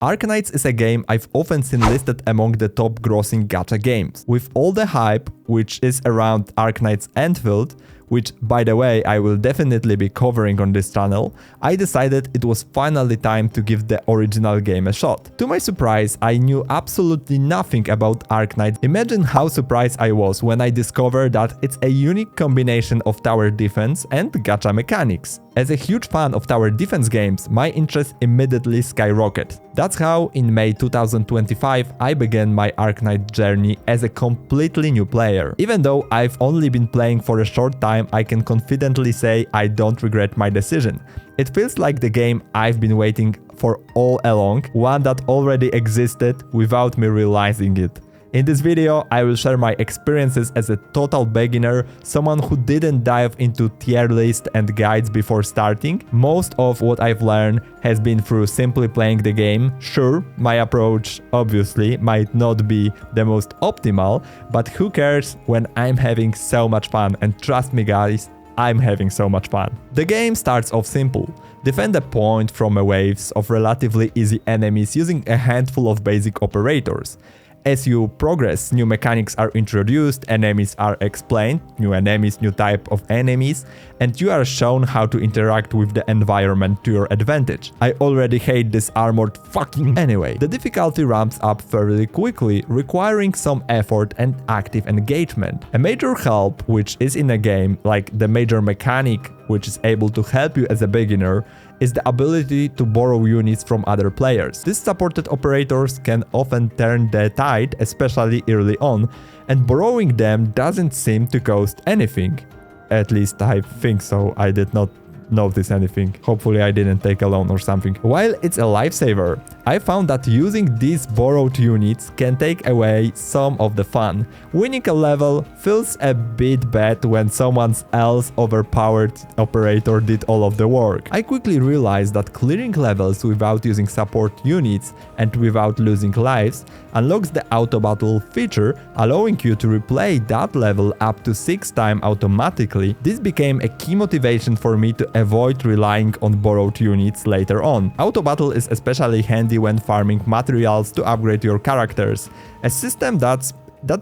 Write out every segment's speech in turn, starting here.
Arknights is a game I've often seen listed among the top grossing gacha games. With all the hype which is around Arknights Endfield, which by the way I will definitely be covering on this channel, I decided it was finally time to give the original game a shot. To my surprise, I knew absolutely nothing about Arknights. Imagine how surprised I was when I discovered that it's a unique combination of tower defense and gacha mechanics. As a huge fan of tower defense games, my interest immediately skyrocketed. That's how in May 2025 I began my Arknights journey as a completely new player. Even though I've only been playing for a short time, I can confidently say I don't regret my decision. It feels like the game I've been waiting for all along, one that already existed without me realizing it. In this video, I will share my experiences as a total beginner, someone who didn't dive into tier lists and guides before starting. Most of what I've learned has been through simply playing the game. Sure, my approach obviously might not be the most optimal, but who cares when I'm having so much fun, and trust me guys, I'm having so much fun. The game starts off simple. Defend a point from a waves of relatively easy enemies using a handful of basic operators. As you progress, new mechanics are introduced, enemies are explained, new enemies, new type of enemies, and you are shown how to interact with the environment to your advantage. I already hate this armored fucking anyway. The difficulty ramps up fairly quickly, requiring some effort and active engagement. A major help which is in a game, like the major mechanic which is able to help you as a beginner, is the ability to borrow units from other players. These supported operators can often turn the tide, especially early on, and borrowing them doesn't seem to cost anything. At least I think so. I did not notice anything. Hopefully I didn't take a loan or something. While it's a lifesaver, I found that using these borrowed units can take away some of the fun. Winning a level feels a bit bad when someone else overpowered operator did all of the work. I quickly realized that clearing levels without using support units and without losing lives unlocks the auto battle feature, allowing you to replay that level up to 6 times automatically. This became a key motivation for me to avoid relying on borrowed units later on. Auto battle is especially handy when farming materials to upgrade your characters, a system that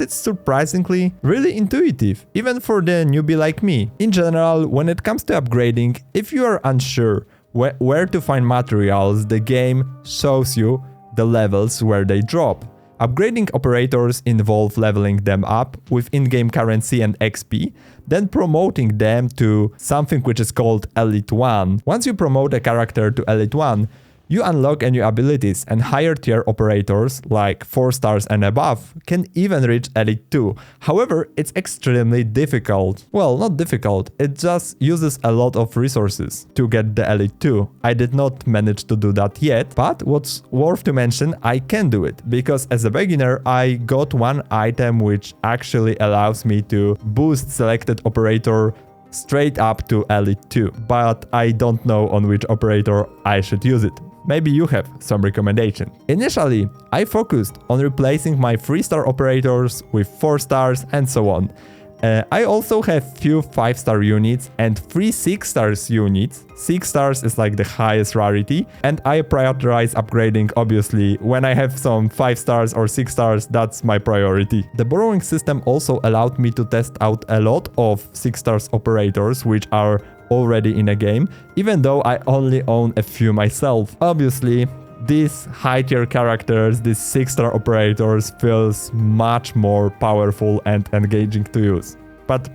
is surprisingly really intuitive, even for the newbie like me. In general, when it comes to upgrading, if you are unsure where to find materials, the game shows you the levels where they drop. Upgrading operators involve leveling them up with in-game currency and XP, then promoting them to something which is called Elite 1. Once you promote a character to Elite 1, you unlock new abilities, and higher tier operators, like 4 stars and above, can even reach Elite 2. However, it's extremely difficult. Well, not difficult, it just uses a lot of resources to get the Elite 2. I did not manage to do that yet, but what's worth to mention, I can do it, because as a beginner, I got one item which actually allows me to boost selected operator straight up to Elite 2, but I don't know on which operator I should use it. Maybe you have some recommendation. Initially, I focused on replacing my 3-star operators with 4 stars and so on. I also have few 5-star units and 3 6-stars units. 6 stars is like the highest rarity, and I prioritize upgrading obviously. When I have some 5 stars or 6 stars, that's my priority. The borrowing system also allowed me to test out a lot of 6 stars operators which are already in a game, even though I only own a few myself. Obviously, these high tier characters, these 6-star operators, feels much more powerful and engaging to use. But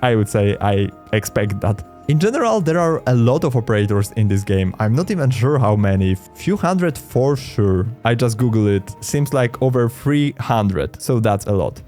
I would say I expect that. In general, there are a lot of operators in this game. I'm not even sure how many. Few hundred for sure. I just googled it. Seems like over 300, so that's a lot.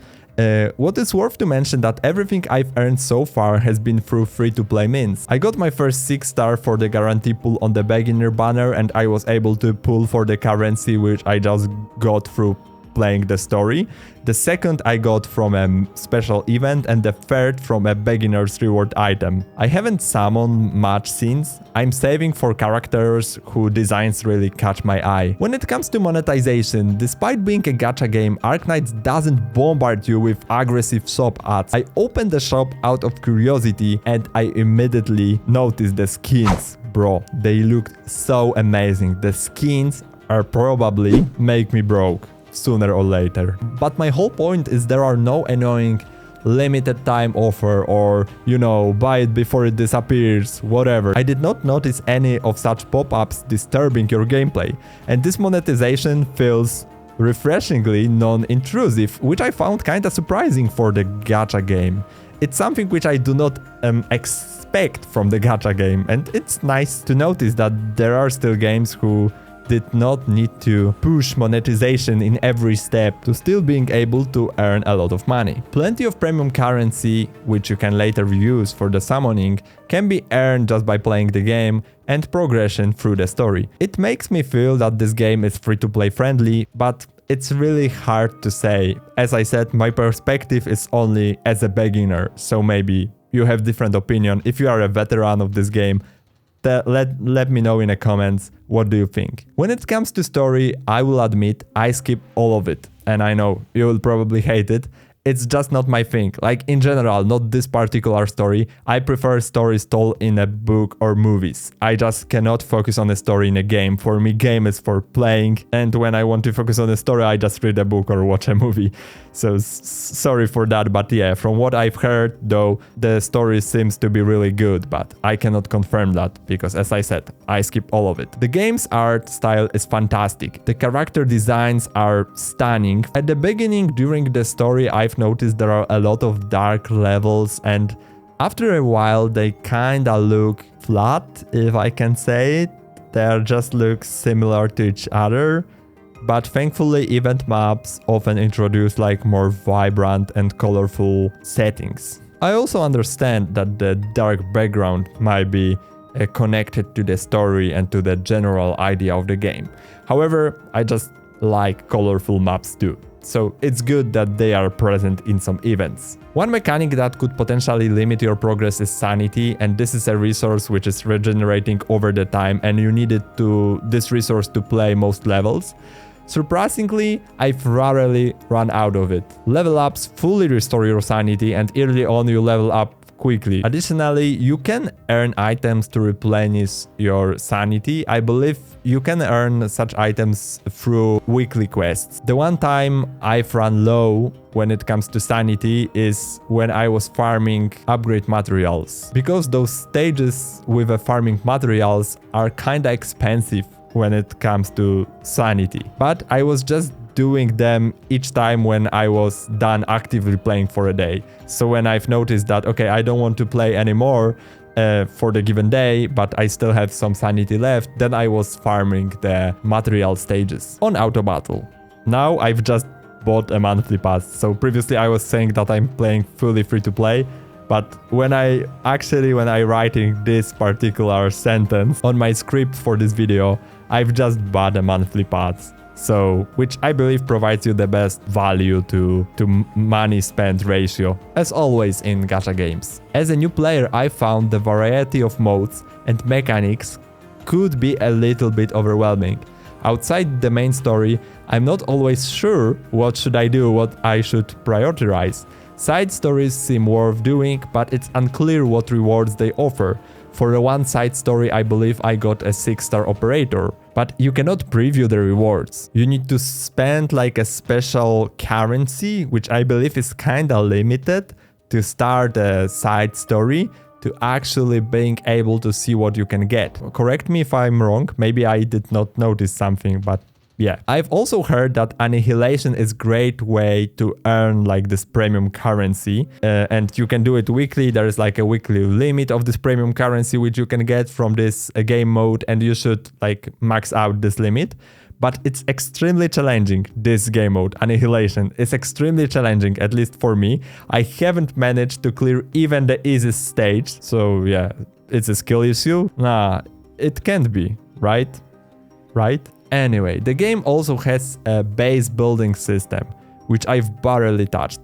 What is worth to mention that everything I've earned so far has been through free-to-play means. I got my first 6-star for the guarantee pull on the beginner banner, and I was able to pull for the currency which I just got through playing the story. The second I got from a special event, and the third from a beginner's reward item. I haven't summoned much since. I'm saving for characters whose designs really catch my eye. When it comes to monetization, despite being a gacha game, Arknights doesn't bombard you with aggressive shop ads. I opened the shop out of curiosity and I immediately noticed the skins. Bro, they looked so amazing. The skins are probably make me broke sooner or later. But my whole point is there are no annoying limited time offer or, you know, buy it before it disappears, whatever. I did not notice any of such pop-ups disturbing your gameplay, and this monetization feels refreshingly non-intrusive, which I found kinda surprising for the gacha game. It's something which I do not expect from the gacha game, and it's nice to notice that there are still games who did not need to push monetization in every step to still being able to earn a lot of money. Plenty of premium currency, which you can later use for the summoning, can be earned just by playing the game and progression through the story. It makes me feel that this game is free-to-play friendly, but it's really hard to say. As I said, my perspective is only as a beginner, so maybe you have different opinion. If you are a veteran of this game, let me know in the comments what do you think. When it comes to story, I will admit I skip all of it, and I know you will probably hate it. It's just not my thing. Like in general, not this particular story. I prefer stories told in a book or movies. I just cannot focus on a story in a game. For me, game is for playing, and when I want to focus on a story, I just read a book or watch a movie. So sorry for that, but yeah, from what I've heard though, the story seems to be really good, but I cannot confirm that because as I said, I skip all of it. The game's art style is fantastic. The character designs are stunning. At the beginning, during the story, I've noticed there are a lot of dark levels, and after a while they kinda look flat, if I can say it. They just look similar to each other. But thankfully event maps often introduce like more vibrant and colorful settings. I also understand that the dark background might be connected to the story and to the general idea of the game. However, I just like colorful maps too. So it's good that they are present in some events. One mechanic that could potentially limit your progress is sanity, and this is a resource which is regenerating over the time, and you need this resource to play most levels. Surprisingly, I've rarely run out of it. Level ups fully restore your sanity, and early on you level up quickly. Additionally, you can earn items to replenish your sanity. I believe you can earn such items through weekly quests. The one time I've run low when it comes to sanity is when I was farming upgrade materials, because those stages with the farming materials are kinda expensive when it comes to sanity. But I was just doing them each time when I was done actively playing for a day. So when I've noticed that, okay, I don't want to play anymore for the given day, but I still have some sanity left, then I was farming the material stages on auto battle. Now I've just bought a monthly pass. So previously I was saying that I'm playing fully free to play, but when I writing this particular sentence on my script for this video, I've just bought a monthly pass. So, which I believe provides you the best value to money spent ratio, as always in gacha games. As a new player, I found the variety of modes and mechanics could be a little bit overwhelming. Outside the main story, I'm not always sure what should I do, what I should prioritize. Side stories seem worth doing, but it's unclear what rewards they offer. For the one side story, I believe I got a 6-star operator, but you cannot preview the rewards. You need to spend like a special currency, which I believe is kinda limited, to start a side story, to actually being able to see what you can get. Correct me if I'm wrong, maybe I did not notice something, but yeah. I've also heard that Annihilation is a great way to earn like this premium currency, and you can do it weekly. There is like a weekly limit of this premium currency which you can get from this game mode, and you should like max out this limit. But it's extremely challenging, this game mode, Annihilation. It's extremely challenging, at least for me. I haven't managed to clear even the easiest stage, so yeah, it's a skill issue? Nah, it can't be, right? Right? Anyway, the game also has a base building system, which I've barely touched.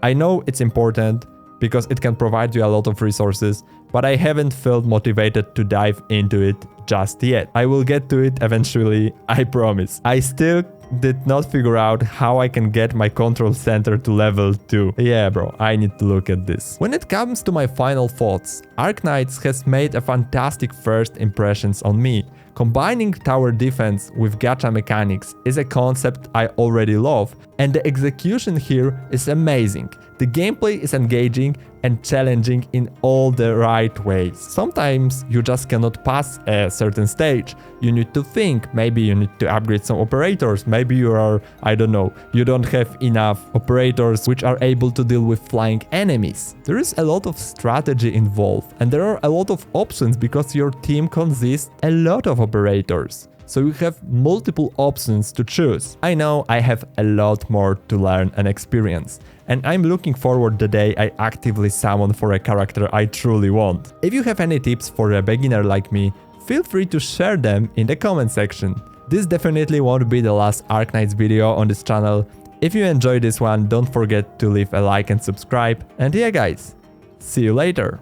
I know it's important because it can provide you a lot of resources, but I haven't felt motivated to dive into it just yet. I will get to it eventually, I promise. I still did not figure out how I can get my control center to level 2. Yeah bro, I need to look at this. When it comes to my final thoughts, Arknights has made a fantastic first impressions on me. Combining tower defense with gacha mechanics is a concept I already love, and the execution here is amazing. The gameplay is engaging and challenging in all the right ways. Sometimes you just cannot pass a certain stage. You need to think, maybe you need to upgrade some operators, maybe you are, I don't know, you don't have enough operators which are able to deal with flying enemies. There is a lot of strategy involved, and there are a lot of options because your team consists a lot of operators. So you have multiple options to choose. I know I have a lot more to learn and experience, and I'm looking forward the day I actively summon for a character I truly want. If you have any tips for a beginner like me, feel free to share them in the comment section. This definitely won't be the last Arknights video on this channel. If you enjoyed this one, don't forget to leave a like and subscribe. And yeah guys, see you later!